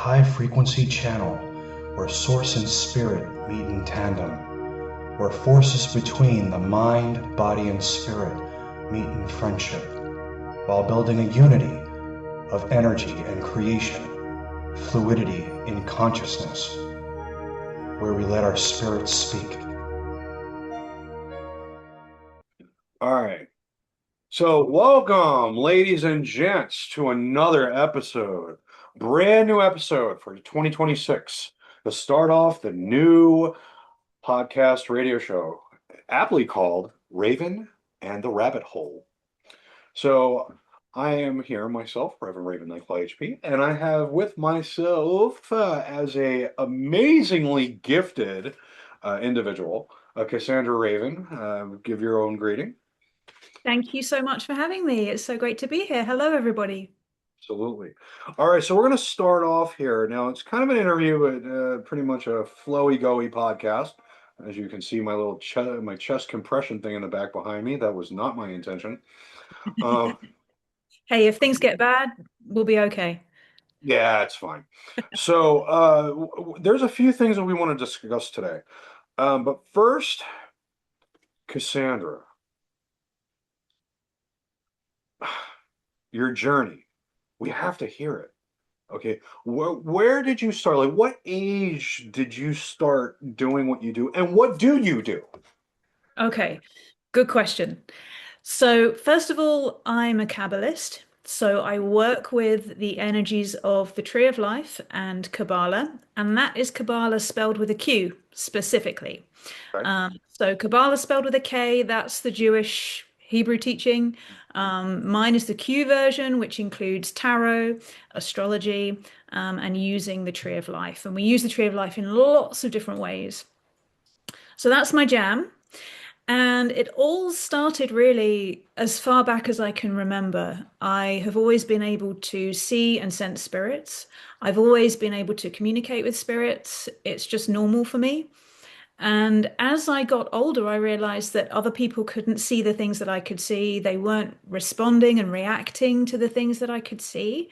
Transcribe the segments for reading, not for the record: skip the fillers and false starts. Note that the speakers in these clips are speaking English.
high-frequency channel where source and spirit meet in tandem, where forces between the mind, body, and spirit meet in friendship, while building a unity of energy and creation, fluidity in consciousness, where we let our spirits speak. All right. So, welcome, ladies and gents, to another episode, brand new episode for 2026, to start off the new podcast radio show, aptly called Raven and the Rabbit Hole. So, I am here myself, Reverend Raven Nightfly HP, and I have with myself, as a amazingly gifted individual, Cassandra Raven. Give your own greeting. Thank you so much for having me. It's so great to be here. Hello, everybody. Absolutely. All right, so we're going to start off here. Now, it's kind of an interview, but pretty much a flowy-goey podcast. As you can see, my chest compression thing in the back behind me. That was not my intention. Hey, if things get bad, we'll be okay. Yeah, it's fine. So there's a few things that we want to discuss today. But first, Cassandra, your journey. We have to hear it. Okay, where did you start? Like, what age did you start doing what you do, and what do you do? Okay, good question. So, first of all, I'm a Kabbalist. So, I work with the energies of the Tree of Life and Qabalah, and that is Qabalah spelled with a Q specifically. Okay. So, Qabalah spelled with a K, that's the Jewish Hebrew teaching. Mine is the Q version, which includes tarot, astrology, and using the Tree of Life. And we use the Tree of Life in lots of different ways. So, that's my jam. And it all started really as far back as I can remember. I have always been able to see and sense spirits. I've always been able to communicate with spirits. It's just normal for me. And as I got older, I realized that other people couldn't see the things that I could see. They weren't responding and reacting to the things that I could see.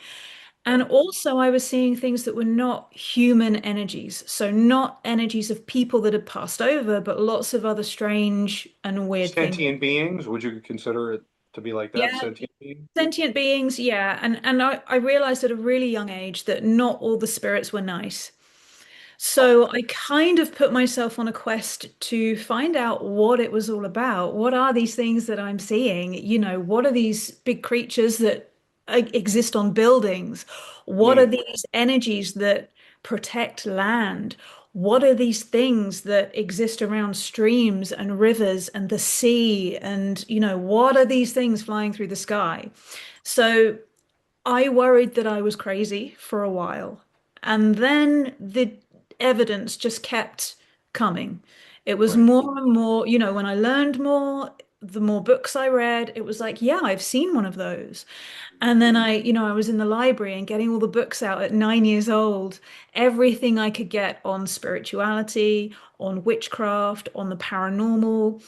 And also, I was seeing things that were not human energies. So, not energies of people that had passed over, but lots of other strange and weird things. Sentient beings, would you consider it to be like that? Yeah, Sentient beings? sentient beings. Yeah. And I realized at a really young age that not all the spirits were nice. So, I kind of put myself on a quest to find out what it was all about. What are these things that I'm seeing? What are these big creatures that exist on buildings? What are Mm, these energies that protect land? What are these things that exist around streams and rivers and the sea? And, what are these things flying through the sky? So I worried that I was crazy for a while. And then the evidence just kept coming. It was right. more and more, when I learned more, the more books I read, it was like, yeah, I've seen one of those. And then I was in the library and getting all the books out at 9 years old, everything I could get on spirituality, on witchcraft, on the paranormal,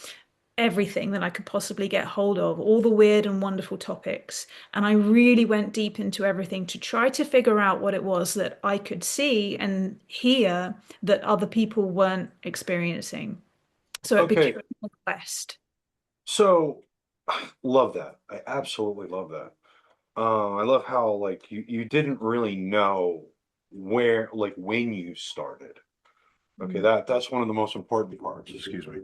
everything that I could possibly get hold of, all the weird and wonderful topics. And I really went deep into everything to try to figure out what it was that I could see and hear that other people weren't experiencing. So it Okay, became a quest. so love that. I absolutely love that. I love how like you didn't really know where like when you started. Okay, that's one of the most important parts. Excuse me.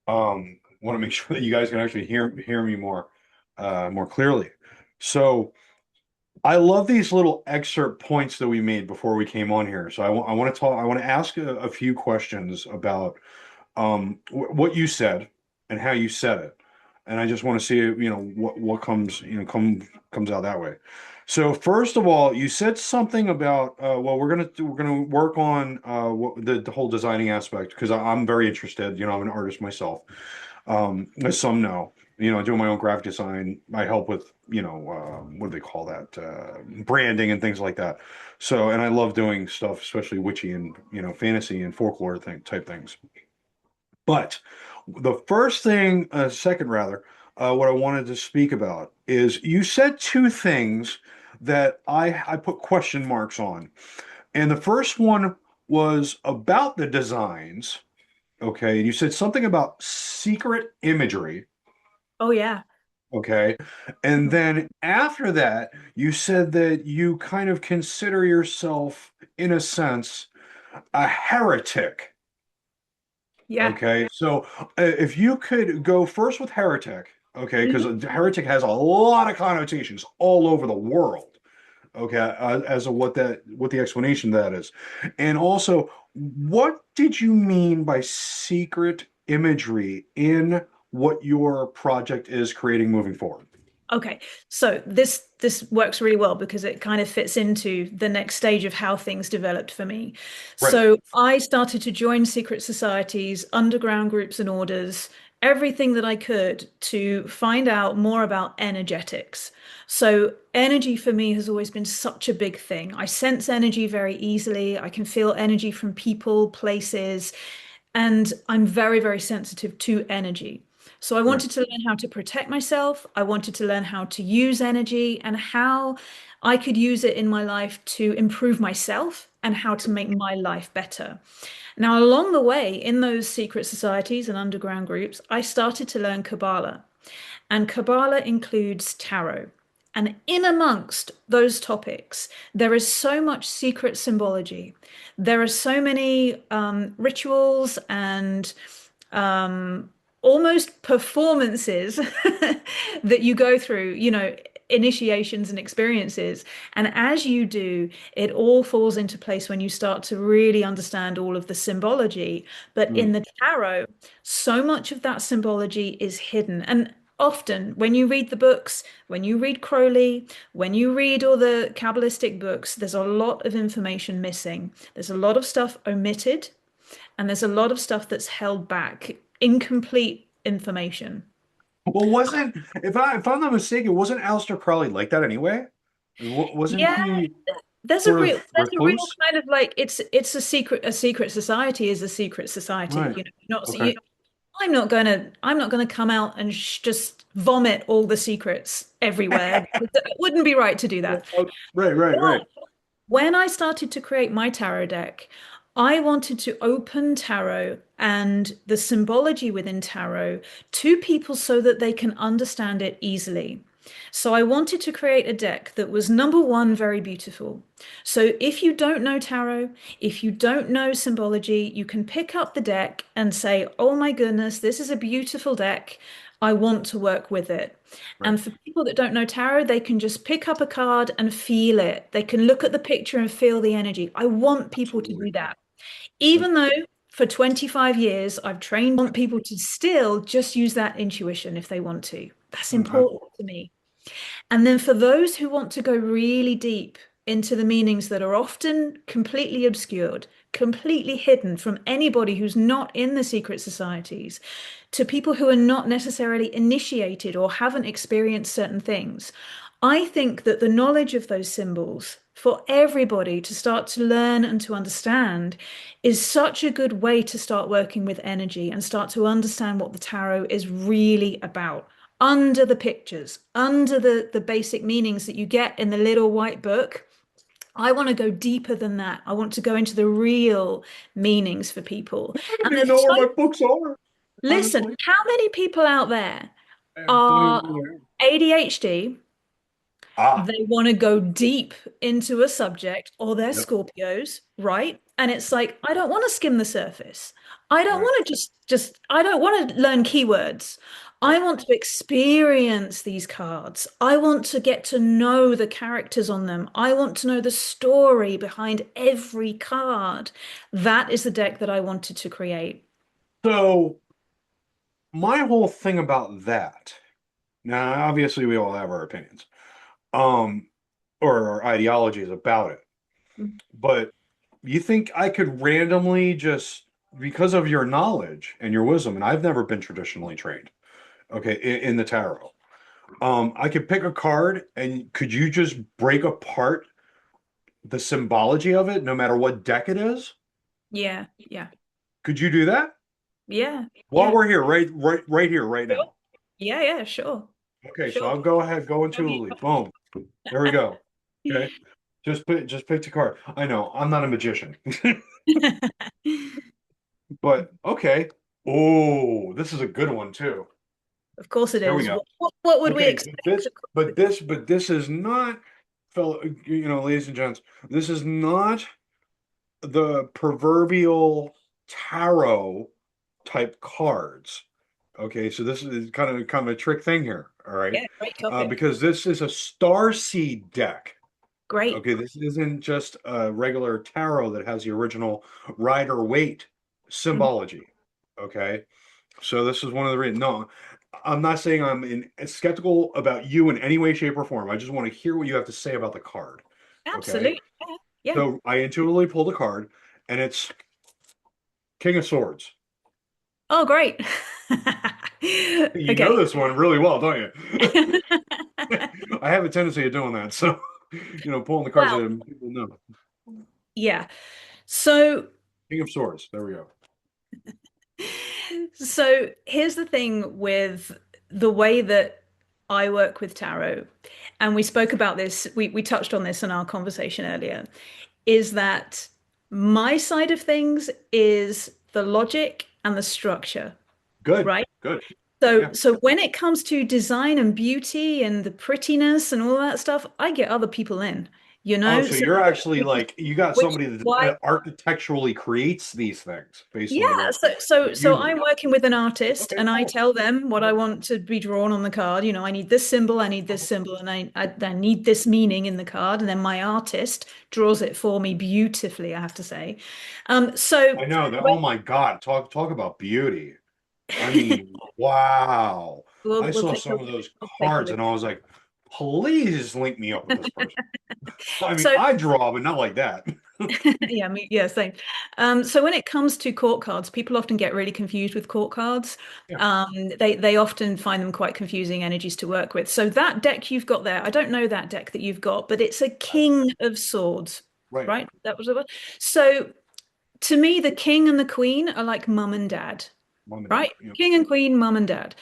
Want to make sure that you guys can actually hear me more clearly. So I love these little excerpt points that we made before we came on here. So I want to talk. I want to ask a few questions about what you said and how you said it, and I just want to see what comes comes out that way. So first of all, you said something about well, we're gonna work on the whole designing aspect because I'm very interested. I'm an artist myself, as some know. Doing my own graphic design. I help with what do they call that, branding and things like that. So, and I love doing stuff, especially witchy and fantasy and folklore type things. But the first thing, second rather, what I wanted to speak about is you said two things that I put question marks on. And the first one was about the designs. Okay. And you said something about secret imagery. Oh yeah. Okay. And then after that, you said that you kind of consider yourself, in a sense, a heretic. Yeah. Okay. So if you could go first with heretic, okay, because Mhm. heretic has a lot of connotations all over the world. Okay, as of what the explanation of that is. And also, what did you mean by secret imagery in what your project is creating moving forward? Okay, so this works really well because it kind of fits into the next stage of how things developed for me. Right, So I started to join secret societies, underground groups and orders, everything that I could to find out more about energetics. So energy for me has always been such a big thing. I sense energy very easily. I can feel energy from people, places, and I'm very, very sensitive to energy. So I right, wanted to learn how to protect myself. I wanted to learn how to use energy and how I could use it in my life to improve myself and how to make my life better. Now, along the way, in those secret societies and underground groups, I started to learn Kabbalah. And Kabbalah includes tarot. And in amongst those topics, there is so much secret symbology. There are so many rituals and um, almost performances that you go through, initiations and experiences. And as you do, it all falls into place when you start to really understand all of the symbology. But in mm. the tarot, so much of that symbology is hidden. And often, when you read the books, when you read Crowley, when you read all the Kabbalistic books, there's a lot of information missing. There's a lot of stuff omitted and there's a lot of stuff that's held back, incomplete information. Well, wasn't if I'm not mistaken, wasn't Aleister Crowley like that anyway? Wasn't Yeah, he there's a sort real of there's a real recluse? kind of like it's a secret society is a secret society. Right. Not so Okay. you I'm not gonna come out and just vomit all the secrets everywhere. It wouldn't be right to do that. Right, right, right. When I started to create my tarot deck, I wanted to open tarot and the symbology within tarot to people so that they can understand it easily. So I wanted to create a deck that was number one, very beautiful. So if you don't know tarot, if you don't know symbology, you can pick up the deck and say, oh my goodness, this is a beautiful deck. I want to work with it. Right. And for people that don't know tarot, they can just pick up a card and feel it. They can look at the picture and feel the energy. I want people to Absolutely. do that. Even though for 25 years I've trained, I want people to still just use that intuition if they want to. That's Okay. important to me. And then for those who want to go really deep into the meanings that are often completely obscured, completely hidden from anybody who's not in the secret societies, to people who are not necessarily initiated or haven't experienced certain things, I think that the knowledge of those symbols for everybody to start to learn and to understand is such a good way to start working with energy and start to understand what the tarot is really about under the pictures, under the basic meanings that you get in the little white book. I want to go deeper than that. I want to go into the real meanings for people. I And don't even there's know where so, my books are, listen, honestly. how many people out there I don't even are know where. ADHD? Ah, They want to go deep into a subject, or they're yep. Scorpios, right? And it's like, I don't want to skim the surface. I don't Right, want to just I don't want to learn keywords. I right. want to experience these cards. I want to get to know the characters on them. I want to know the story behind every card. That is the deck that I wanted to create. So my whole thing about that, now obviously we all have our opinions, um, or our ideologies about it. But you think I could randomly just because of your knowledge and your wisdom, and I've never been traditionally trained, okay, in the tarot. I could pick a card and could you just break apart the symbology of it, no matter what deck it is? Yeah, yeah, Could you do that? yeah, While yeah. we're here, right here, right Sure. now. Yeah, yeah, sure. Okay, so Sure. I'll go ahead, go into Lily. Boom. There we go. Okay. just pick the card. I know I'm not a magician, but okay. Oh, this is a good one too. Of course it There we is. go. What would we Okay, but expect? this, but this is not, fellow, ladies and gents. This is not the proverbial tarot type cards. Okay, so this is kind of a trick thing here. All right, Yeah, great topic. because this is a star seed deck. Great. Okay, this isn't just a regular tarot that has the original rider waite Mhm. symbology. Okay, so this is one of the reasons. No, I'm not saying skeptical about you in any way, shape, or form. I just want to hear what you have to say about the card. Okay, Absolutely. Yeah. Yeah. so I intuitively pulled a card, and it's King of Swords. Oh, great. You know Okay. this one really well, don't you? I have a tendency of doing that, so pulling the cards Well, that people know. yeah. So, King of Swords. There we go. so here's the thing with the way that I work with tarot, and we spoke about this, we touched on this in our conversation earlier, is that my side of things is the logic and the structure, Good, right? good. So, Yeah. so when it comes to design and beauty and the prettiness and all that stuff, I get other people in, you Oh, know? so So, you're actually like you got which is somebody that why, architecturally creates these things based on yeah. what So you I'm need. working with an artist, Okay, and I cool. tell them what I want to be drawn on the card. I need this symbol, I need this symbol, and I need this meaning in the card, and then my artist draws it for me beautifully, I have to say. So I know that. when- Oh my God, talk about beauty. I mean, wow. I we'll saw take a some of those we'll take a cards look. and I was like, please link me up with this person. I mean, So I draw, but not like that. yeah, yeah, same. So when it comes to court cards, people often get really confused with court cards. Yeah. They often find them quite confusing energies to work with. So that deck you've got there, I don't know that deck that you've got, but it's a King of Swords, Right. right? That was it. So to me, the King and the Queen are like mum and dad, Mom and dad. right? Yeah. King and Queen, mum and dad.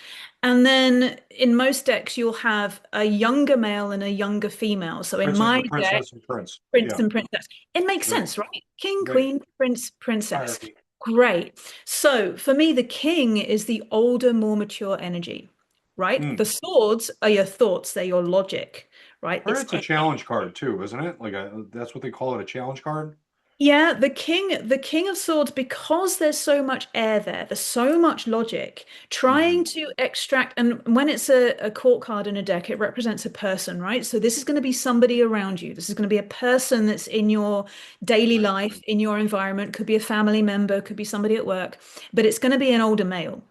And then in most decks, you'll have a younger male and a younger female. So in my deck, Princess and prince. Prince Yeah. and princess. It makes Right. sense, right? King, Right. queen, prince, princess. Hierarchy. Great. So for me, the king is the older, more mature energy, right? Hmm. The swords are your thoughts, they're your logic, right? Heard it's a challenge card too, isn't it? Like that's what they call it, a challenge card. Yeah, the king of swords, because there's so much air there, there's so much logic, Hmm. trying to extract, and when it's a court card in a deck, it represents a person, right? So this is going to be somebody around you. This is going to be a person that's in your daily Right. life, in your environment, could be a family member, could be somebody at work, but it's going to be an older male.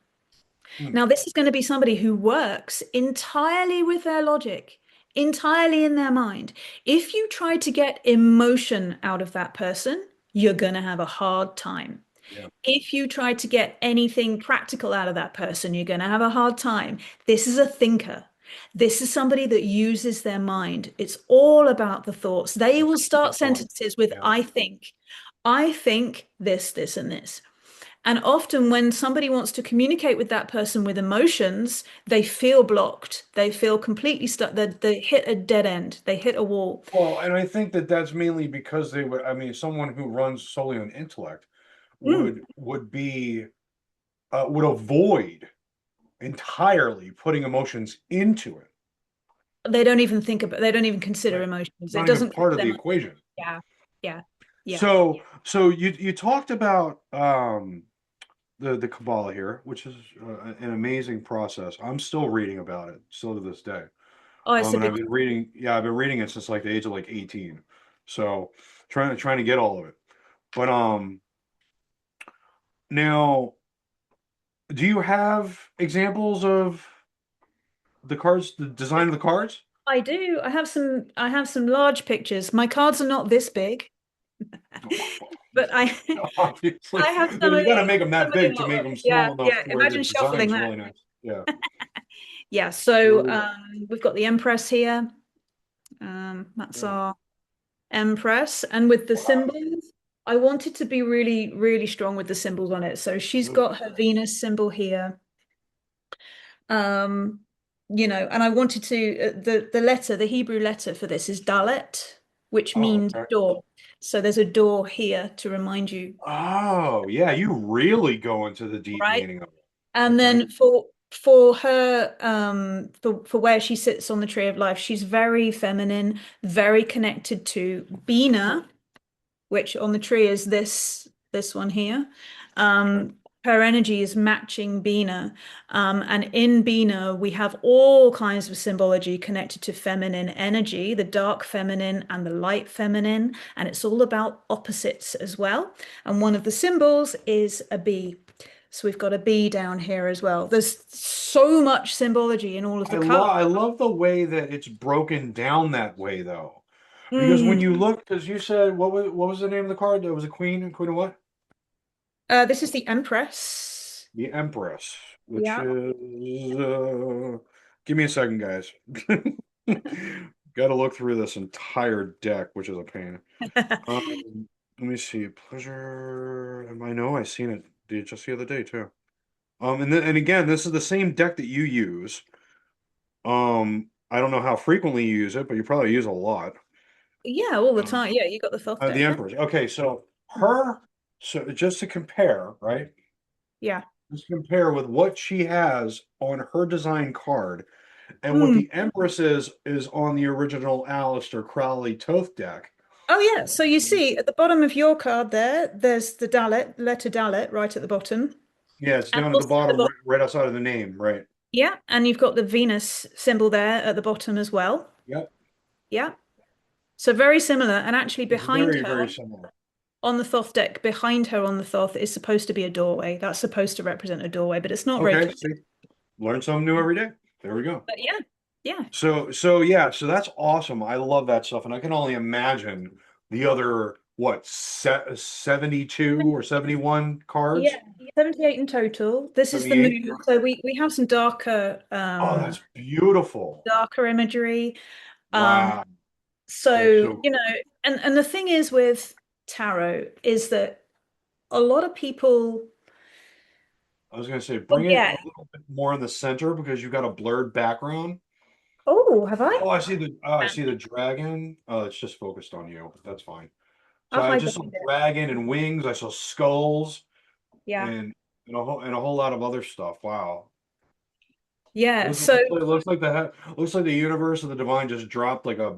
Hmm. Now, this is going to be somebody who works entirely with their logic, entirely in their mind. If you try to get emotion out of that person, you're going to have a hard time. Yeah. If you try to get anything practical out of that person, you're going to have a hard time. This is a thinker. This is somebody that uses their mind. It's all about the thoughts. They will start That's the one. sentences with, Yeah. I think. I think this, this, and this. And often, when somebody wants to communicate with that person with emotions, they feel blocked. They feel completely stuck. They hit a dead end. They hit a wall. Well, and I think that that's mainly because they would. I mean, someone who runs solely on intellect Mm. would avoid entirely putting emotions into it. They don't even think about. They don't even consider Right. emotions. It Not even doesn't cross part of their the mind. equation. Yeah, yeah, yeah. So you talked about the Kabbalah here, which is an amazing process. I'm still reading about it, still to this day. Oh, it's a And big. I've been reading it since like the age of like 18. So trying to get all of it. But now, do you have examples of the cards, the design of the cards? I do. I have some. I have some large pictures. My cards are not this big, but I Obviously, I have but some of you got to the make them that some of the big to make artwork. them Yeah, small enough yeah. where the Imagine shuffling design's that. really nice. Yeah. Yeah. So Ooh, we've got the Empress here. That's yeah. our Empress, and with the Wow. symbols, I wanted to be really, really strong with the symbols on it. So she's Good. got her Venus symbol here. And I wanted to the letter, the Hebrew letter for this is Dalet. which Oh, means okay. door. So there's a door here to remind you, Oh, yeah, you really go into the deep right? meaning of it. And Okay. then for her for where she sits on the tree of life, she's very feminine, very connected to Bina, which on the tree is this one here. Okay. Her energy is matching Bina. And in Bina, we have all kinds of symbology connected to feminine energy, the dark feminine and the light feminine. And it's all about opposites as well. And one of the symbols is a bee. So we've got a bee down here as well. There's so much symbology in all of the cards. I love the way that it's broken down that way though. Because when Mm. you look, because you said what was the name of the card? That was a queen, queen of what? This is the Empress. The Empress, which Yeah. is give me a second, guys. Got to look through this entire deck, which is a pain. Let me see. Pleasure. I know I seen it just the other day too. And again, this is the same deck that you use. I don't know how frequently you use it, but you probably use a lot. Yeah, all the Um, time. Yeah, you got the Thoth the deck, right? Empress. Okay, so her. So just to compare, right? Yeah. Just compare with what she has on her design card and what Mm. the Empress is on the original Aleister Crowley Toth deck. Oh, yeah. So you see at the bottom of your card there, there's the Dalet, letter Dalet, right at the bottom. Yeah, it's And down at the also at the bottom, bottom, right outside of the name, right? yeah, and you've got the Venus symbol there at the bottom as well. Yep. Yeah. So very similar. And actually behind Very, her very similar. on the Thoth deck, behind her on the Thoth is supposed to be a doorway. That's supposed to represent a doorway, but it's not very Okay, clear. see, learn something new every day. There we go. But yeah, yeah. So yeah, so that's awesome. I love that stuff, and I can only imagine the other what 72 or 71 Yeah, cards. 78 in total. This is the 78. moon. So we have some Oh, that's beautiful. darker imagery. Um, Wow, that's so, so you know, cool. and the thing is with tarot is that a lot of people I was gonna say bring it a forget. little bit more in the center because you've got a blurred background. Oh, have I? Oh, I see the dragon. Oh, it's just focused on you. That's fine. So I'll I hide just saw behind it. dragon and wings. I saw skulls Yeah. and and a whole lot of other stuff. Wow. Yeah. So Looks like the universe and the divine just dropped like a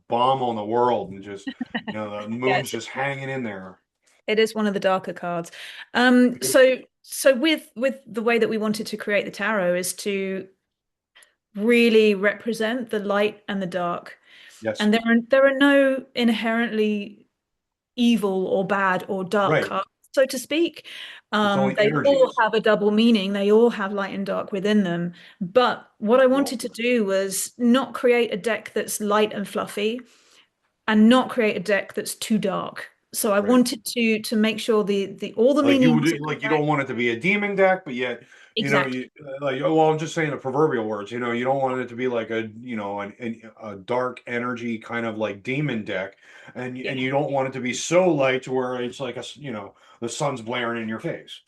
bomb on the world and just the yeah, moon's just hanging in there. it is one of the darker cards. Beautiful. So with the way that we wanted to create the tarot is to really represent the light and the dark. Yes. And there are no inherently evil or bad or dark Right. cards, so to speak. It's only They all energies. have a double meaning. They all have light and dark within them. But what I Well, wanted to do was not create a deck that's light and fluffy and not create a deck that's too dark. So I right. wanted to make sure the all the Like you would meanings of the like you deck don't want it to be a demon deck, but yet exactly. you like oh, well I'm just saying the proverbial words. You don't want it to be like a a dark energy kind of like demon deck, and Yeah. you don't want it to be so light to where it's like the sun's blaring in your face.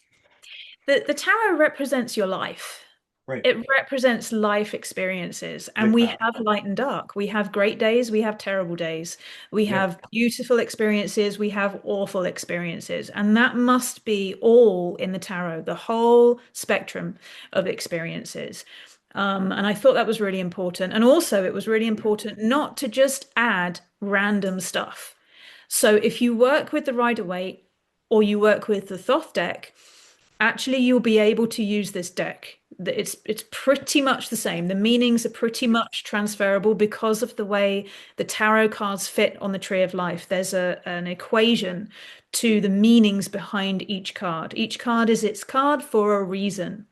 The tarot represents your life. Right. It represents life experiences, and It we have light and dark. We have great days, we have terrible days. We yeah. have beautiful experiences, we have awful experiences. And that must be all in the tarot, the whole spectrum of experiences. And I thought that was really important. And also, it was really important not to just add random stuff. So if you work with the Rider-Waite or you work with the Thoth deck, actually you'll be able to use this deck. It's pretty much the same. The meanings are pretty much transferable because of the way the tarot cards fit on the Tree of Life. There's an equation to the meanings behind each card. Each card is its card for a reason.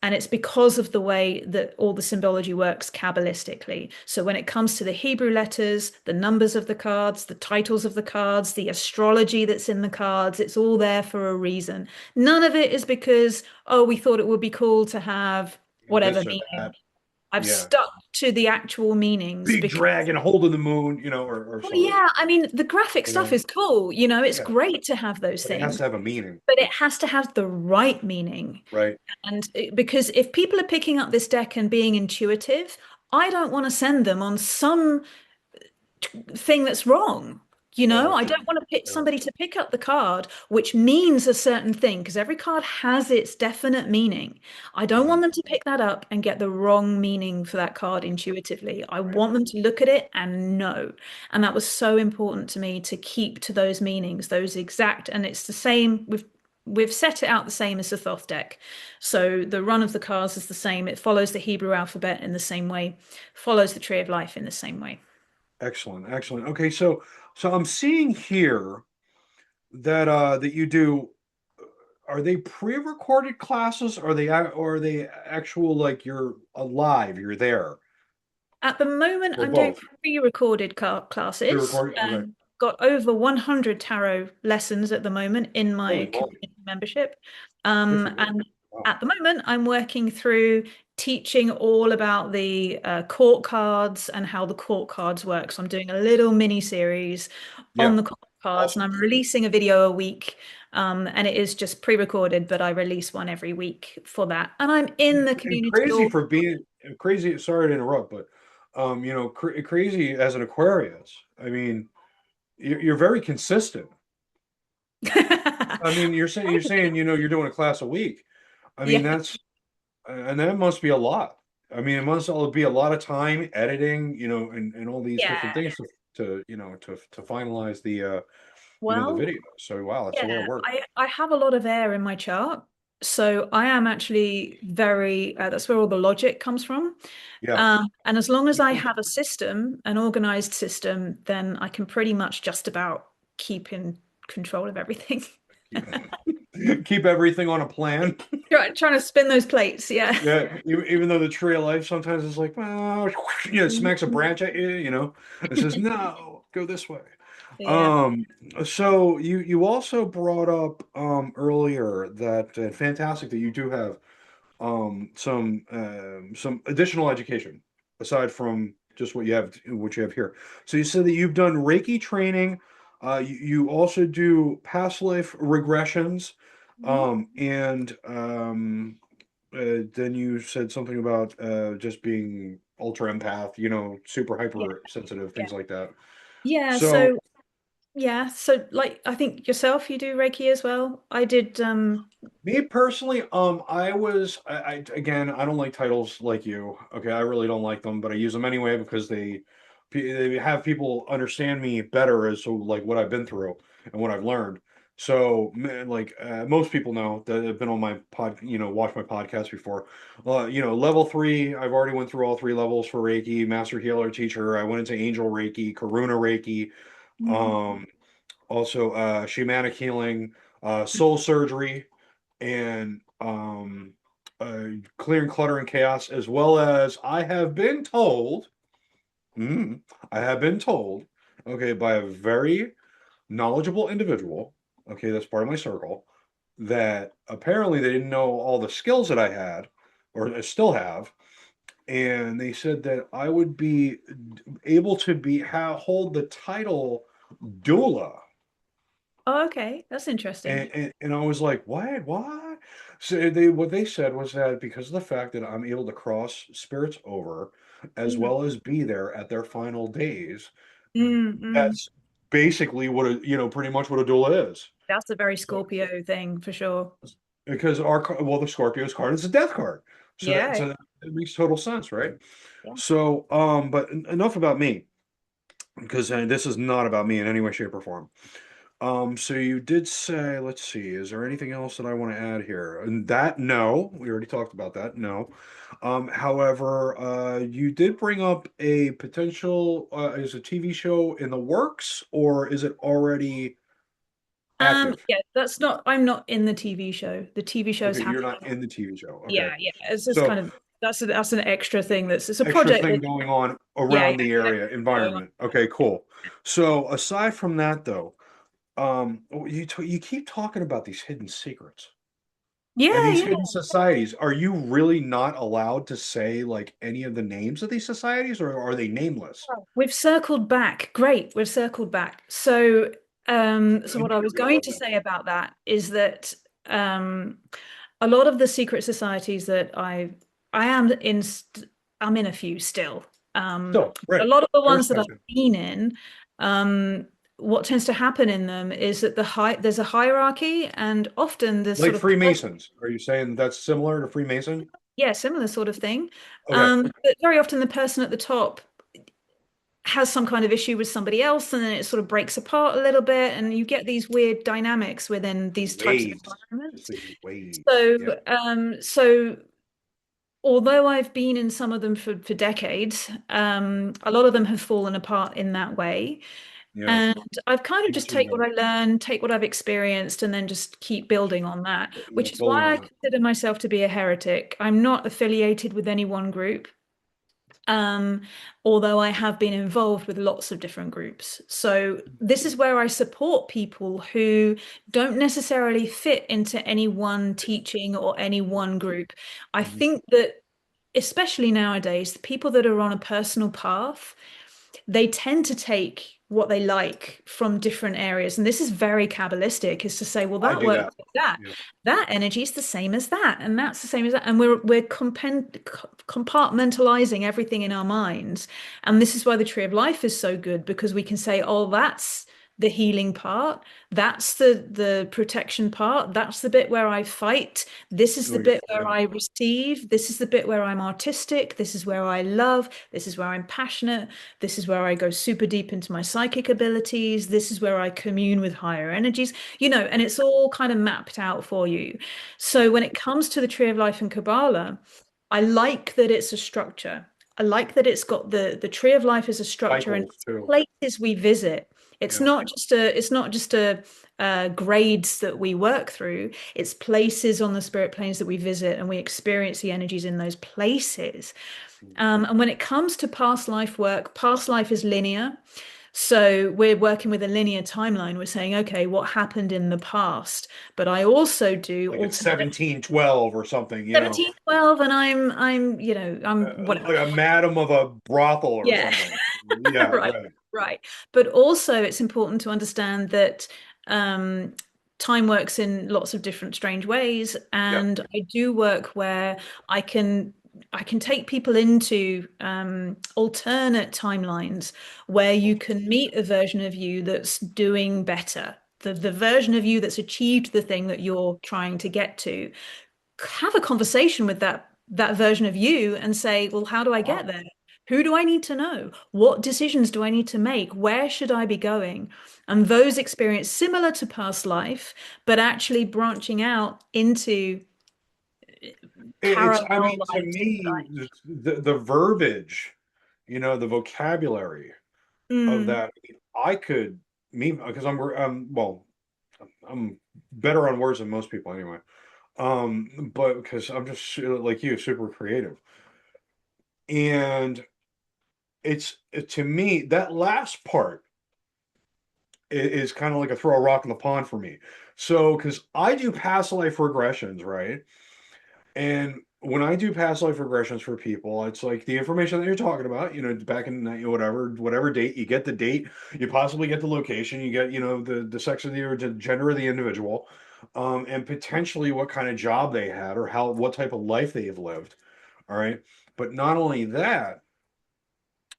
And it's because of the way that all the symbology works Kabbalistically. So when it comes to the Hebrew letters, the numbers of the cards, the titles of the cards, the astrology that's in the cards, it's all there for a reason. None of it is because, oh, we thought it would be cool to have whatever This or meaning. that. I've Yeah. stuck to the actual meanings Big because, dragon holding the moon, or well, something. yeah, I mean, the graphic stuff is cool. It's Yeah. great to have those But it has things, to have a meaning. but it has to have the right meaning. Right. Because if people are picking up this deck and being intuitive, I don't want to send them on some thing that's wrong. I Gotcha. don't want to pick Yeah. somebody to pick up the card, which means a certain thing, because every card has its definite meaning. I don't Mhm. want them to pick that up and get the wrong meaning for that card intuitively. I Right. want them to look at it and know. And that was so important to me to keep to those meanings, those exact, and it's the same. We've set it out the same as the Thoth deck. So the run of the cards is the same. It follows the Hebrew alphabet in the same way, follows the Tree of Life in the same way. Excellent, excellent. Okay, so I'm seeing here that that you do. Are they pre-recorded classes? Or are they actual, like you're alive, you're there, At the moment, or I'm doing both? pre-recorded classes. Pre-recorded. Okay. Got over 100 tarot lessons at the moment in Holy my moly! community membership. Good for you. And Wow. at the moment, I'm working through teaching all about the court cards and how the court cards work. So I'm doing a little mini series on Yeah. the court cards, and Awesome. I'm releasing a video a week. And it is just pre-recorded, but I release one every week for that. And I'm in the And community crazy all. for being crazy. Sorry to interrupt, but crazy as an Aquarius. I mean, you're very consistent. I mean, you're saying you're doing a class a week. I mean, Yeah. that's and that must be a lot. I mean, it must all be a lot of time editing, and all these different Yeah. things to finalize the Well, video. So wow, that's a lot of yeah, work. I have a lot of air in my chart. So I am actually very, that's where all the logic comes from. Yeah. And as long as I have a system, an organized system, then I can pretty much just about keep in control of everything. Keep everything on a plan. Trying to spin those plates. Yeah. Yeah, even though the tree of life sometimes is like, well, smacks a branch at you, and says, no, go this way. Yeah. Um, so you also brought up earlier that fantastic that you do have some additional education aside from just what you have here. So you said that you've done Reiki training. You also do past life regressions, Mhm. and then you said something about just being ultra empath, super Yeah. hypersensitive, Yeah. things like that. Yeah. So So like I think yourself, you do Reiki as well. I did me personally, again, I don't like titles like you. Okay, I really don't like them, but I use them anyway because they have people understand me better as to like what I've been through and what I've learned. So, like most people know that have been on my watch my podcast before. Level 3, I've already went through all 3 levels for Reiki, Master Healer, Teacher. I went into Angel Reiki, Karuna Reiki, Mhm. um, also shamanic healing, soul surgery, and clearing clutter and chaos, as well as mm, I have been told, okay, by a very knowledgeable individual, okay, that's part of my circle, that apparently they didn't know all the skills that I had or I still have. And they said that I would be able to hold the title doula. Oh, okay. That's interesting. And I was like, what? So what they said was that because of the fact that I'm able to cross spirits over, as Mm. well as be there at their final days, Mm, mm. that's basically pretty much what a doula is. That's a very So, Scorpio thing for sure. because the Scorpio's card is a death card, so that Yeah. so that it makes total sense, right? Yeah. So, but enough about me, because this is not about me in any way, shape, or form. So you did say, let's see, is there anything else that I want to add here? And that, no, we already talked about that. No. However, you did bring up a potential, is a TV show in the works, or is it already active? Yeah, I'm not in the TV show. The TV show is Okay, you're not happening. in the TV show. Yeah, Okay. yeah. It's just So kind of that's an extra thing it's a extra project thing that going on yeah, around yeah, the yeah. area Going on. environment. Okay, cool. So aside from that, though, you keep talking about these hidden secrets. And Yeah, these yeah. hidden societies, are you really not allowed to say like any of the names of these societies, or are they nameless? We've circled back. Great, we've circled back. So what I was You're gonna going love to this. say about that is that a lot of the secret societies that I am in, I'm in a few still. So, A right. lot of the I ones that I've respect it. been in, what tends to happen in them is that there's a hierarchy, and often the Like sort of Freemasons. Are you saying that's similar to Freemason? yeah, similar sort of thing. Okay. But very often the person at the top has some kind of issue with somebody else, and then it sort of breaks apart a little bit, and you get these weird dynamics within these types of Waves. environments. Just these waves. So, Yeah. so although I've been in some of them for decades, a lot of them have fallen apart in that way. Yeah. And I've kind of Me just too, take what man. I learn, take what I've experienced, and then just keep building on that, which is Building why on I that. consider myself to be a heretic. I'm not affiliated with any one group. Um, Although I have been involved with lots of different groups. So this is where I support people who don't necessarily fit into any one teaching or any one group. I Mhm. think that especially nowadays, the people that are on a personal path, they tend to take what they like from different areas. And this is very Kabbalistic, is to say, well, I that do works that. like that. Yeah. That energy is the same as that, and that's the same as that. And we're compartmentalizing everything in our minds. And this is why the Tree of Life is so good, because we can say, oh, that's the healing part. That's the protection part. That's the bit where I fight. This is Oh, the you're bit where fighting. I receive. This is the bit where I'm artistic. This is where I love. This is where I'm passionate. This is where I go super deep into my psychic abilities. This is where I commune with higher energies, and it's all kind of mapped out for you. So when it comes to the Tree of Life and Kabbalah, I like that it's a structure. I like that it's got the Tree of Life as a structure and Cycles too. places we visit. It's Yeah. not just a grades that we work through. It's places on the spirit planes that we visit, and we experience the energies in those places. And when it comes to past life work, past life is linear. So we're working with a linear timeline. We're saying, okay, what happened in the past? But I also do Like it's alternate 1712 or something. 1712, and I'm whatever. Like a madam of a brothel or Yeah. something. Yeah, Right, right. right. But also, it's important to understand that um, time works in lots of different strange ways, Yeah. and I do work where I can I can take people into alternate timelines where you can meet a version of you that's doing better. The version of you that's achieved the thing that you're trying to get to. Have a conversation with that version of you and say, well, how do I get Wow. there? Who do I need to know? What decisions do I need to make? Where should I be going? And those experience similar to past life, but actually branching out into I parallel mean, to lives me, inside. the verbiage, the vocabulary of Mm, that, I could, because well, I'm better on words than most people anyway. But because I'm just like you, super creative. And to me, that last part is kind of like a throw a rock in the pond for me. So, because I do past life regressions, right? And when I do past life regressions for people, it's like the information that you're talking about, back in whatever date, you get the date, you possibly get the location, you get, the sex of the or the gender of the individual, and potentially what kind of job they had or what type of life they have lived. All right. But not only that,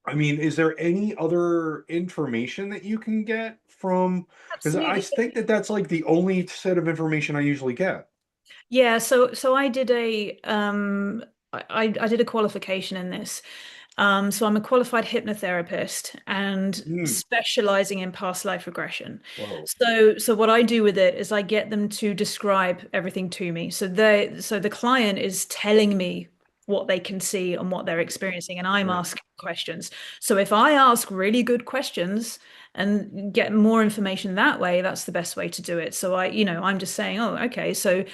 I mean, is there any other information that you can get from? Because I absolutely. think that that's like the only set of information I usually get. Yeah, so I did I did a qualification in this. So I'm a qualified hypnotherapist and Hmm. specializing in past life regression. Whoa. So what I do with it is I get them to describe everything to me. So the client is telling me what they can see and what they're experiencing, and I'm Right. asking questions. So if I ask really good questions and get more information that way, that's the best way to do it. So I'm just saying, oh, okay, so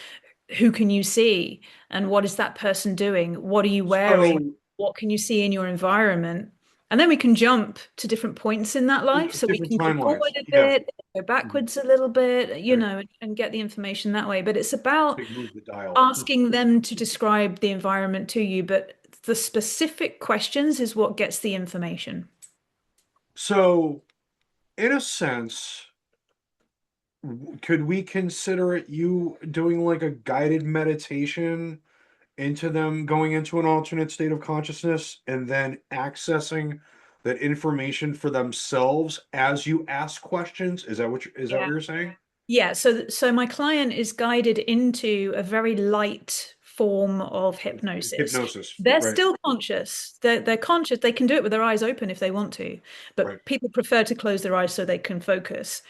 who can you see and what is that person doing? What are you wearing? So What can you see in your environment? And then we can jump to different points in that life. So we different can go timelines. forward a Yeah. bit, go Mhm. backwards a little bit, Right. and get the information that way. But it's about Big move the dial. asking them to describe the environment to you. But the specific questions is what gets the information. So, in a sense, could we consider it you doing like a guided meditation into them going into an alternate state of consciousness and then accessing that information for themselves as you ask questions? Is that what Yeah. you're saying? Yeah, so my client is guided into a very light form of hypnosis. Hypnosis, They're right, still conscious. They're conscious. They can do it with their eyes open if they want to, right, but people prefer to close their eyes so they can focus.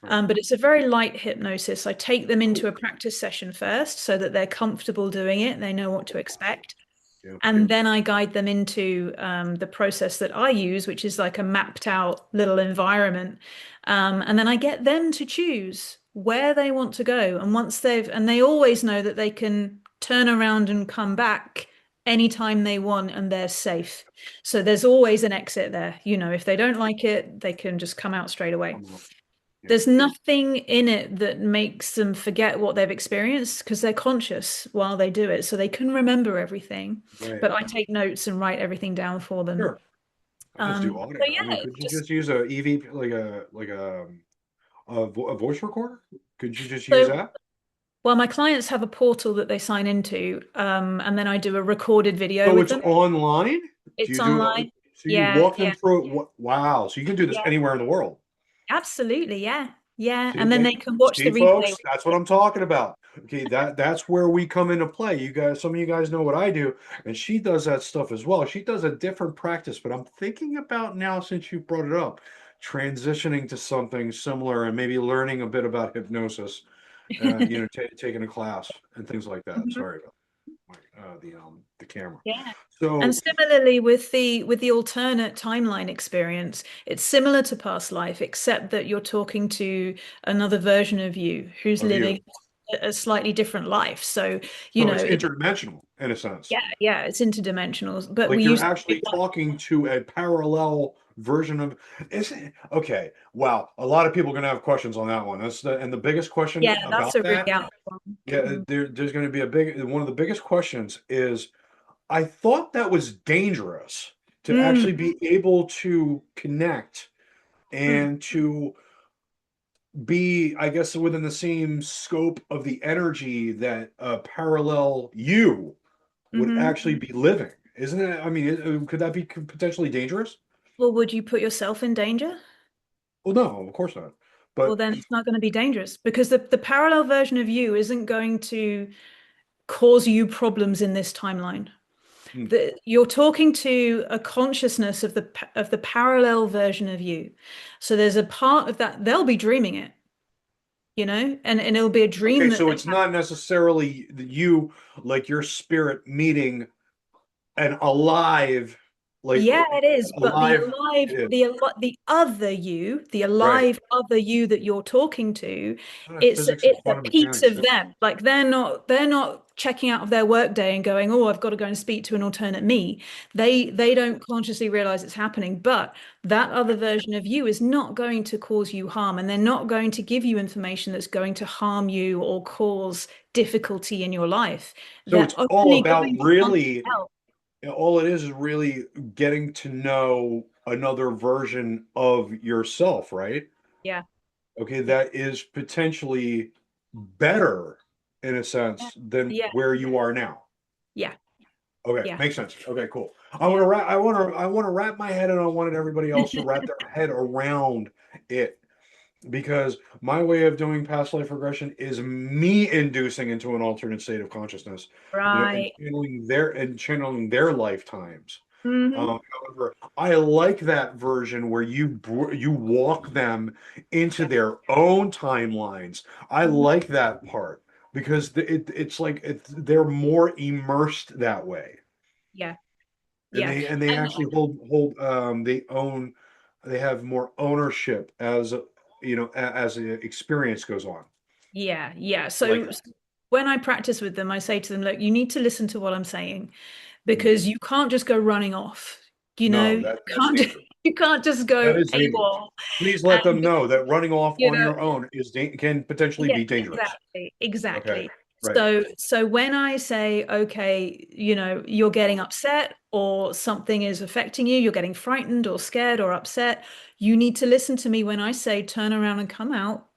right. But it's a very light hypnosis. I take them into Cool. a practice session first so that they're comfortable doing it. They know what to Awesome. expect. Yeah. And then I guide them into the process that I use, which is like a mapped out little environment. And then I get them to choose where they want to go. And and they always know that they can turn around and come back anytime they want and they're safe. So there's always an exit there. If they don't like it, they can just come out straight away. Come on. Yeah. There's nothing in it that makes them forget what they've experienced because they're conscious while they do it, so they can remember everything. Right. But I take notes and write everything down for them. Sure. I just do So audio. I mean, yeah, could you just just use a EV a voice recorder? Could you just use so that? well, my clients have a portal that they sign into, and then I do a recorded video So with it's them. online? Do It's you do online. so you Yeah, walk them yeah, through it? Wow. So you can do this yeah. anywhere in the world. Absolutely, yeah, yeah. See, And then they can watch the see, replay folks, with that's what me. I'm talking about. Okay, that's where we come into play. You guys, some of you guys know what I do, and she does that stuff as well. She does a different practice, but I'm thinking about now, since you brought it up, transitioning to something similar and maybe learning a bit about hypnosis. Taking a class and things like that. Mhm. Sorry about the camera. Yeah. And So, similarly with the alternate timeline experience, it's similar to past life, except that you're talking to another version of you who's of you. living a slightly different life. So, So it's interdimensional in a sense. yeah, yeah, it's interdimensional. But Like we you're used to do actually that. talking to a parallel version of, isn't it? Okay. Wow. A lot of people are going to have questions on that one. And the biggest question Yeah, that's about a really that, out one. yeah, Mm. there's going to be one of the biggest questions is I thought that was dangerous to Mm, actually be able to connect mm, and to be, I guess, within the same scope of the energy that a parallel you would hmm. actually be living. Isn't it? I mean, could that be potentially dangerous? Well, would you put yourself in danger? Well, no, of course not. Well, But then it's not going to be dangerous because the parallel version of you isn't going to cause you problems in this timeline. hmm, You're talking to a consciousness of the parallel version of you. So there's a part of that they'll be dreaming it, and it'll be a dream okay, that so they it's have. not necessarily you, like your spirit meeting an alive, like Yeah, it is. But the alive. alive, Yeah, the other you, the right. alive other you that you're talking to, it's Physics and it's a quantum piece mechanics. of them. Like they're not checking out of their work day and going, "Oh, I've got to go and speak to an alternate me." They don't consciously realize it's happening, but that other version of you is not going to cause you harm, and they're not going to give you information that's going to harm you or cause difficulty in your life. So They're it's all only about going to want to really, help. all it is really getting to know another version of yourself, right? Yeah, Okay, yeah, that is potentially better in a yeah, sense than yeah, where you are now. yeah, Okay, yeah. makes sense. Okay, cool. Yeah. I want to wrap my head, and I wanted everybody else to wrap their head around it because my way of doing past life regression is me inducing into an alternate state of consciousness, and Right. channeling their lifetimes. Hmm. However, I like that version where you walk them into Yeah. their own timelines. I Mhm. like that part because it's like they're more immersed that way, Yeah. and Yeah. they And actually they have more ownership as as the experience goes on. yeah, yeah. I like So that. when I practice with them, I say to them, look, you need to listen to what I'm saying Mm. because you can't just go running off. No, You that's can't dangerous. you can't just That go is dangerous. AWOL. Please let them And know that running off you on know, your own can potentially yeah, be dangerous. exactly, Okay. exactly. Right. So when I say, okay, you're getting upset or something is affecting you, you're getting frightened or scared or upset, you need to listen to me when I say turn around and come out.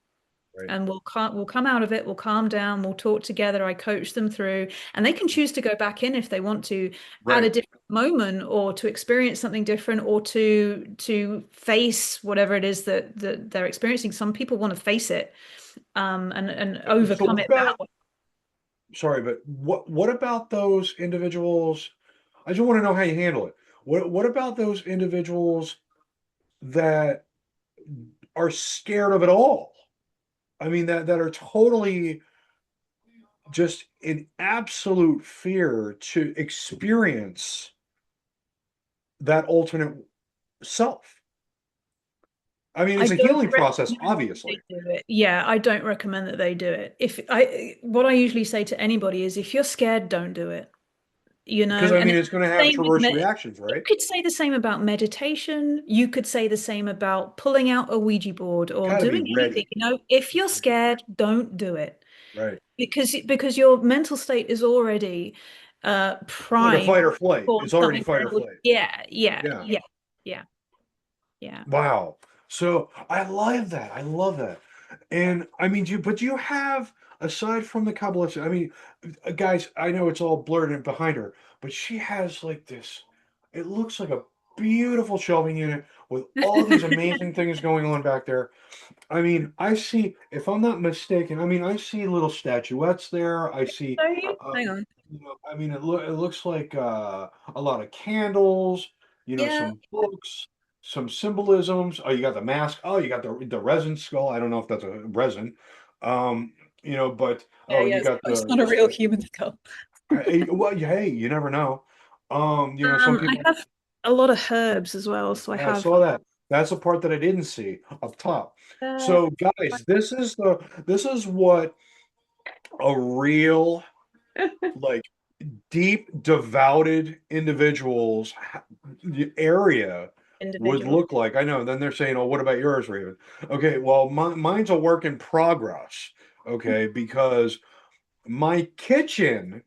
Right. and we'll come out of it, we'll calm down, we'll talk together, I coach them through, and they can choose to go back in if they want to at a Right. different moment, or to experience something different, or to face whatever it is that they're experiencing. Some people want to face it, and So overcome what it that about, way. sorry, but what about those individuals? I just want to know how you handle it. What about those individuals that are scared of it all? I mean, that are totally just in absolute fear to experience that alternate self. I mean, I it's a don't healing process, recommend that they obviously, do it. Yeah, I don't recommend that they do it. What I usually say to anybody is, if you're scared, don't do it. because I And mean, it's it's going to the have same with reverse reactions, you right? could say the same about meditation. You could say the same about pulling out a Ouija board or Got to be doing anything. ready, If you're scared, don't do it, right? because your mental state is already Like a primed fight or flight. for It's already something fight or terrible. flight. Yeah, yeah, Yeah. yeah, yeah, yeah. Wow. So I love that. I love that. And I mean, do you have, aside from the Kabbalah, I mean, guys, I know it's all blurred in behind her, but she has like this, it looks like a beautiful shelving unit with all these amazing things going on back there. I mean, I see, if I'm not mistaken, I mean, I see little statuettes there. I see, So you uh, hang on. I mean, it looks like a lot of candles, Yeah, some books, some symbolisms. Oh, you got the mask. Oh, you got the resin skull. I don't know if that's a resin. Um, but yeah, oh, yeah. you got It's not a the real human skull. well, hey, you never know. Some I people. have a lot of herbs as well, so I I have. saw that. That's the part that I didn't see up top. Uh, So, guys, this is what a real, like, deep devoted individuals area would individual. look like. I know. Then they're saying, "Oh, what about yours, Raven?" Okay, well, mine's a work in progress. Okay, because my kitchen.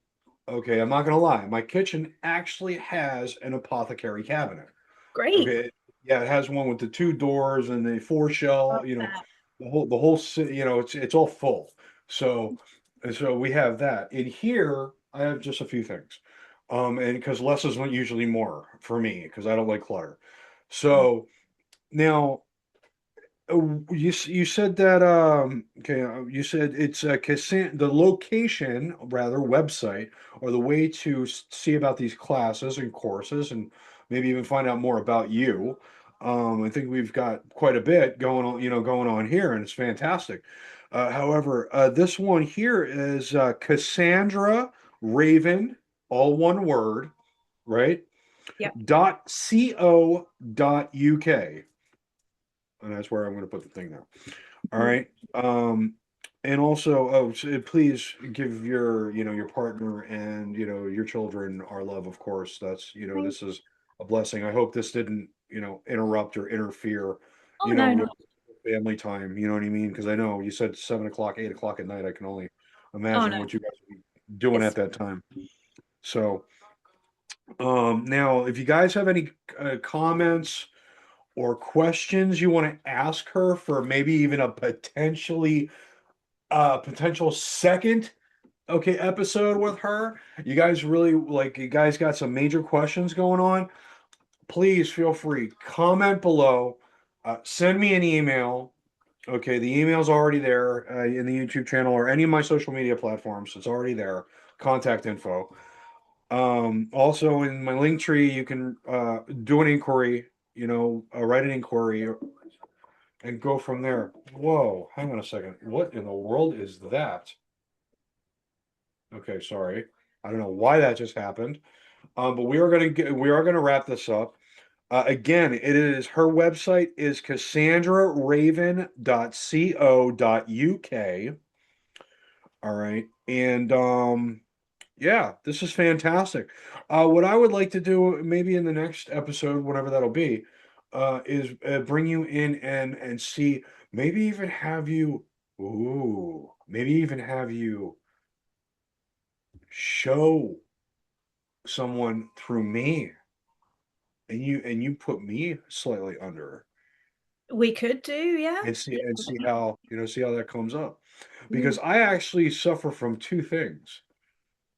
Okay, I'm not gonna lie. My kitchen actually has an apothecary cabinet. Great. Okay, yeah, it has one with the two doors and the four Love shell. that. It's all full. So so we have that. In here, I have just a few things. And because less is usually more for me, because I don't like clutter. Mm. So now you said that okay, you said it's the location, rather, website, or the way to see about these classes and courses, and maybe even find out more about you. I think we've got quite a bit going on here, and it's fantastic. However, this one here is Cassandra Raven, all one word, right? Yep. .co.uk, and that's where I'm going to put the thing now. All Mhm. right. And also, please give your partner and, your children our love, of course. That's, Thank- this is a blessing. I hope this didn't, interrupt or interfere, Oh no, no. with family time. You know what I mean? Because I know you said 7 o'clock, 8 o'clock at night. I can only Oh imagine no. what you guys would be doing at It's that time. So, now, if you guys have any comments or questions you want to ask her for maybe even a potential second, okay, episode with her, you guys got some major questions going on, please feel free, comment below, send me an email. Okay, the email's already there in the YouTube channel or any of my social media platforms. It's already there, contact info. Also in my link tree, you can do an inquiry, write an inquiry and go from there. Whoa, hang on a second. What in the world is that? Okay, sorry. I don't know why that just happened. But we are gonna wrap this up. Again, it is her website is cassandraraven.co.uk. All right. And yeah, this is fantastic. What I would like to do maybe in the next episode, whatever that'll be, is bring you in and see, maybe even have you, maybe even have you show someone through me, and you put me slightly under. We could do, yeah. and see how, see how that comes up. Mm. Because I actually suffer from two things,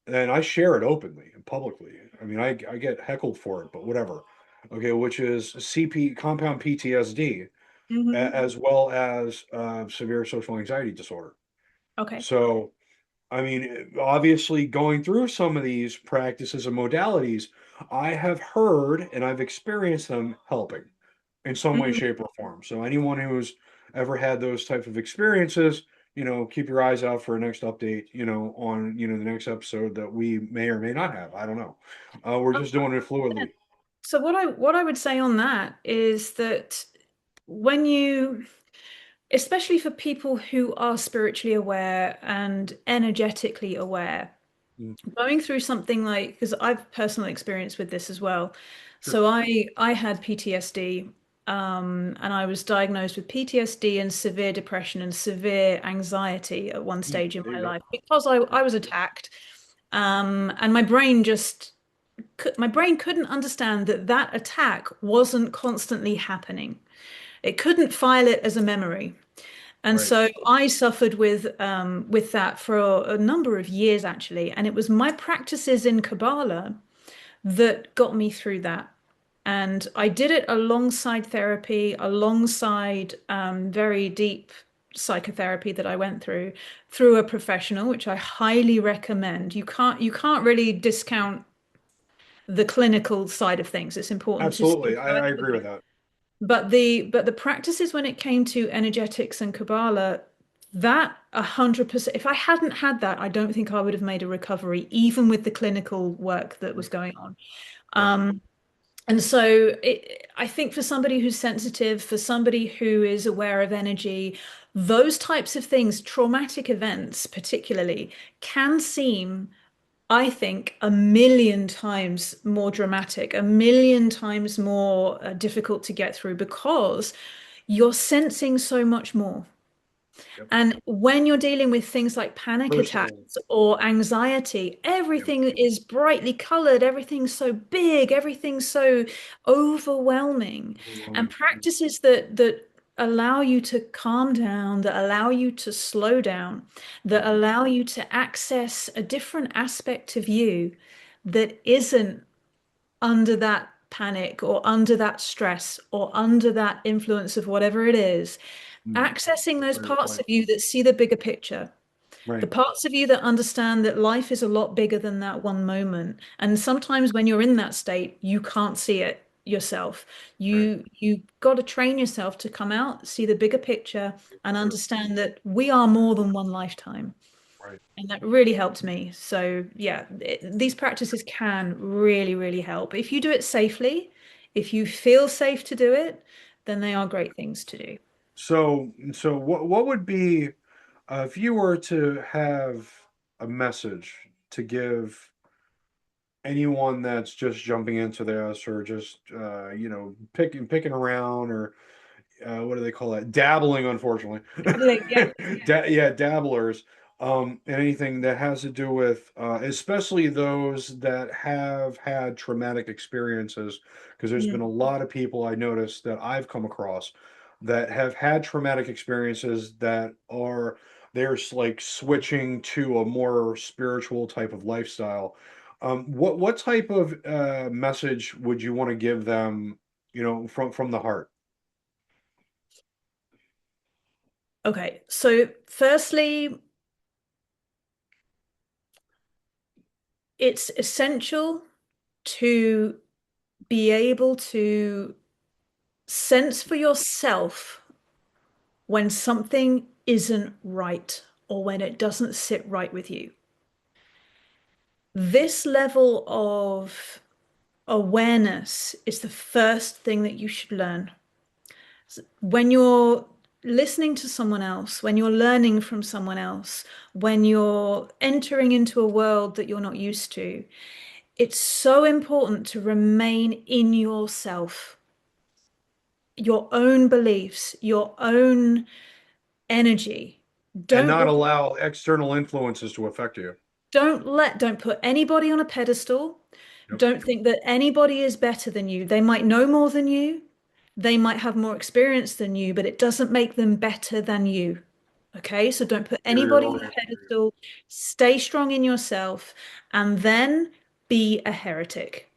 and I share it openly and publicly. I mean, I get heckled for it, but whatever. Okay, which is compound PTSD, Hmm. as well as severe social anxiety disorder. Okay. So, I mean, obviously, going through some of these practices and modalities, I have heard and I've experienced them helping in some way, Mm. shape, or form. So, anyone who's ever had those type of experiences, keep your eyes out for a next update, on, the next episode that we may or may not have. I don't know. We're just doing it Yeah. fluidly. So what I would say on that is that when you, especially for people who are spiritually aware and energetically aware, Mm, going through something like, because I've personal experience with this as well. sure. So I had PTSD, and I was diagnosed with PTSD and severe depression and severe anxiety at one stage in There my you go. life because I was attacked. And my brain couldn't understand that that attack wasn't constantly happening. It couldn't file it as a memory. And Right. so I suffered with that for a number of years actually. And it was my practices in Qabalah that got me through that. And I did it alongside therapy, alongside very deep psychotherapy that I went through a professional, which I highly recommend. You can't really discount the clinical side of things. It's important to Absolutely. see both I of agree them. with that. But the practices when it came to energetics and Kabbalah, that 100%, if I hadn't had that, I don't think I would have made a recovery, even with the clinical work that was Right. going on. Right. And so I think for somebody who's sensitive, for somebody who is aware of energy, those types of things, traumatic events particularly, can seem, I think, a million times more dramatic, a million times more difficult to get through because you're sensing so much more. Yep. And when you're dealing with things like panic Personally. attacks or anxiety, Yep. everything is brightly colored, everything's so big, everything's so overwhelming. And Overwhelming. practices that allow you to calm down, that allow you to slow down, that Mhm. allow you to access a different aspect of you that isn't under that panic or under that stress or under that influence of whatever it is, Mm. accessing The those fight or parts flight. of you that see the bigger picture, the Right. parts of you that understand that life is a lot bigger than that one moment. And sometimes when you're in that state, you can't see it yourself. Right. You got to train yourself to come out, see the bigger picture, and Sure. understand that we are more than one lifetime. Right. And that really helped me. So, yeah, these practices can really, really help. If you do it safely, if you feel safe to do it, then they are great things to do. So what would be, if you were to have a message to give anyone that's just jumping into this, or just picking around, or what do they call that? Dabbling, unfortunately. Yeah. Yeah, dabblers. And anything that has to do with, especially those that have had traumatic experiences, because there's been Mm. a lot of people I noticed that I've come across that have had traumatic experiences that are they're like switching to a more spiritual type of lifestyle. What type of message would you want to give them, from the heart? Okay, so firstly, it's essential to be able to sense for yourself when something isn't right or when it doesn't sit right with you. This level of awareness is the first thing that you should learn. When you're listening to someone else, when you're learning from someone else, when you're entering into a world that you're not used to, it's so important to remain in yourself, your own beliefs, your own energy. And Don't not let, allow external influences to affect you. don't put anybody on a pedestal. Yep. Don't think that anybody is better than you. They might know more than you. They might have more experience than you, but it doesn't make them better than you. Okay, so don't put anybody on a pedestal. Stay strong in yourself and then be a heretic.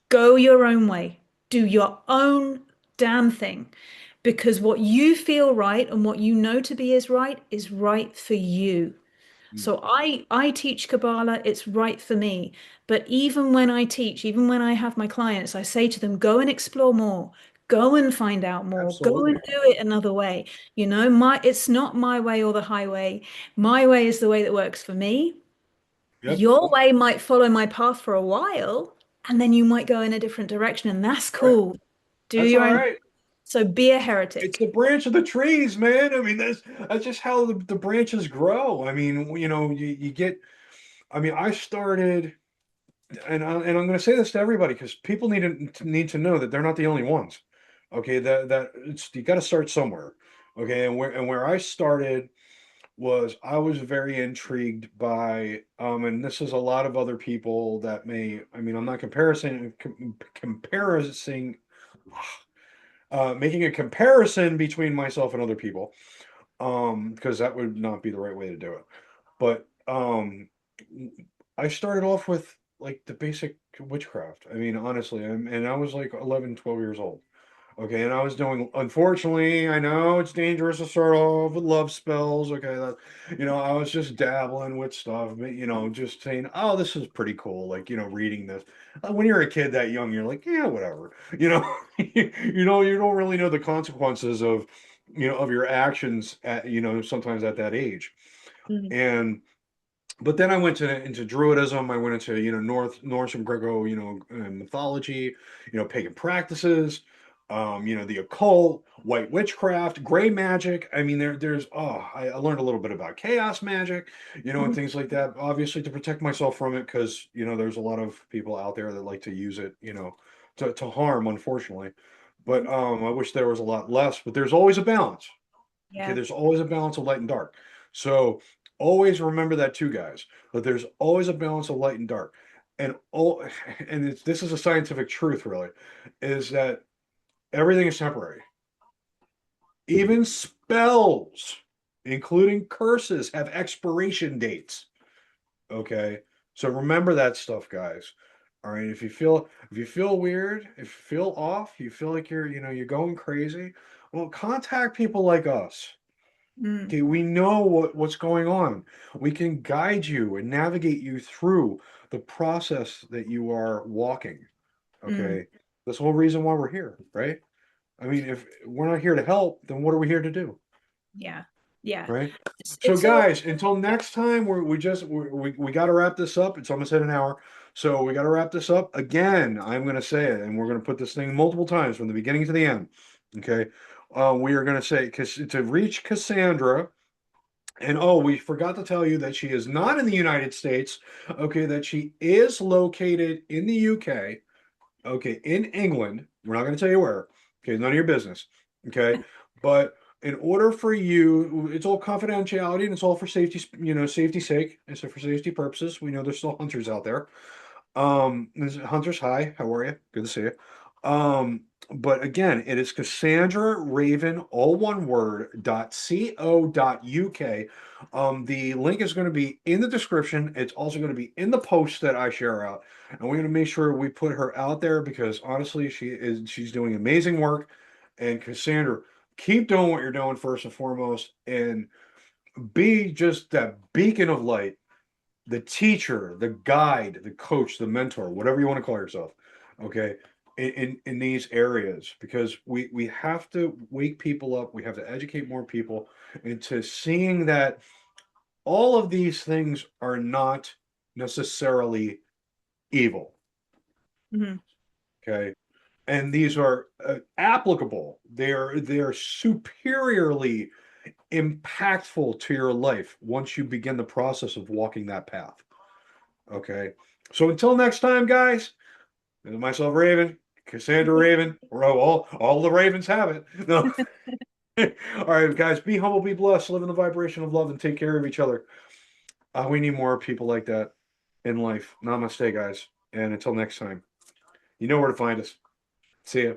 Go your own way. Do your own damn thing. Because what you feel right and what you know to be is right for you. Mm. So I teach Kabbalah, it's right for me. But even when I teach, even when I have my clients, I say to them, go and explore more. Go and find out more. Go and Absolutely. do it another way. You know, it's not my way or the highway. My way is the way that works for me. Yep. Your way might follow my path for a while, and then you might go in a different direction, and that's Right. cool. Do That's your all own. right. So be a It's heretic. the branch of the trees, man. I mean, that's just how the branches grow. I mean, you get. I mean, I started, and I'm going to say this to everybody because people need to know that they're not the only ones. Okay, that it's you got to start somewhere. Okay, and where I started was I was very intrigued by, and this is a lot of other people that may. I mean, I'm not comparing, making a comparison between myself and other people, because that would not be the right way to do it. But I started off with like the basic witchcraft. I mean, honestly, and I was like 11, 12 years old. Okay, and I was doing, unfortunately, I know it's dangerous to start off with love spells. Okay, I was just dabbling with stuff, but, just saying, oh, this is pretty cool. Like, reading this. When you're a kid that young, you're like, yeah, whatever. You don't really know the consequences of your actions sometimes at that age. Mm, And but then I went into Druidism. I went into Norse and Greco mythology, pagan practices, the occult, white witchcraft, gray magic. I mean, I learned a little bit about chaos magic, and mhm, things like that. Obviously, to protect myself from it, because there's a lot of people out there that like to use it, to harm, unfortunately. But mhm. I wish there was a lot less. But there's always a balance. Okay, Yeah. there's always a balance of light and dark. So always remember that too, guys. That there's always a balance of light and dark. And all and this is a scientific truth, really, is that everything is temporary. Even spells, including curses, have expiration dates. Okay. So remember that stuff, guys. All right. If you feel weird, if you feel off, you feel like you're going crazy, well, contact people like us. Mm, Okay, we know what's going on. We can guide you and navigate you through the process that you are walking. mm. Okay, that's the whole reason why we're here, right? I mean, if we're not here to help, then what are we here to do, Yeah. Yeah. right? So, It's all, guys, until yeah. next time, we got to wrap this up. It's almost at an hour, so we got to wrap this up. Again, I'm going to say it, and we're going to put this thing multiple times from the beginning to the end. Okay, we are going to say, because to reach Cassandra. And oh, we forgot to tell you that she is not in the United States. Okay, that she is located in the UK. Okay, in England. We're not going to tell you where. Okay, none of your business. Okay, but in order for you, it's all confidentiality and it's all for safety, safety's sake. And so for safety purposes, we know there's still hunters out there. Hunters, hi, how are you? Good to see you. But again, it is Cassandra Raven, all one word, .co.uk. The link is going to be in the description. It's also going to be in the post that I share out. And we're going to make sure we put her out there because honestly, she's doing amazing work. And Cassandra, keep doing what you're doing first and foremost, and be just that beacon of light, the teacher, the guide, the coach, the mentor, whatever you want to call yourself, okay, in these areas, because we have to wake people up, we have to educate more people into seeing that all of these things are not necessarily evil, Mhm, okay, and these are applicable. They're superiorly impactful to your life once you begin the process of walking that path. Okay. So until next time, guys, this is myself, Raven, Cassandra Raven, or all the Ravens have it. No. All right, guys, be humble, be blessed, live in the vibration of love, and take care of each other. We need more people like that in life. Namaste, guys. And until next time, you know where to find us. See ya.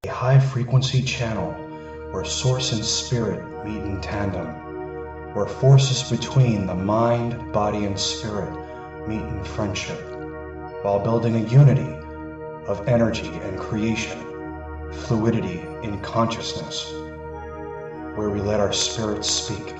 a high-frequency channel where source and spirit meet in tandem, where forces between the mind, body, and spirit meet in friendship, while building a unity of energy and creation, fluidity in consciousness, where we let our spirits speak.